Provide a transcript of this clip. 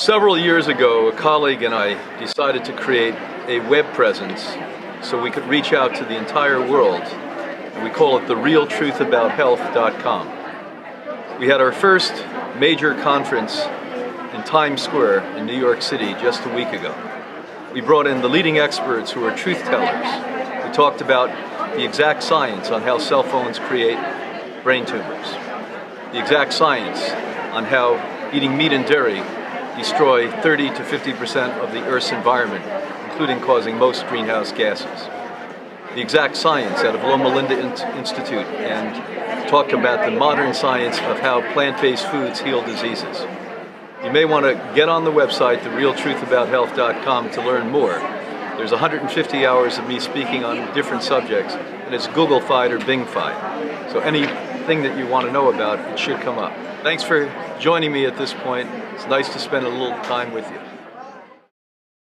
Several years ago, a colleague and I decided to create a web presence so we could reach out to the entire world. And we call it therealtruthabout.health.com. We had our first major conference in Times Square in New York City just a week ago. We brought in the leading experts who are truth tellers. We talked about the exact science on how cell phones create brain tumors, the exact science on how eating meat and dairy destroy 30 to 50% of the Earth's environment, including causing most greenhouse gases. The exact science out of Loma Linda Institute, and talked about the modern science of how plant-based foods heal diseases. You may want to get on the website, therealtruthabout.health.com, to learn more. There's 150 hours of me speaking on different subjects, and it's Google-fied or Bing-fied. So anything that you want to know about, it should come up. Thanks for joining me at this point. It's nice to spend a little time with you.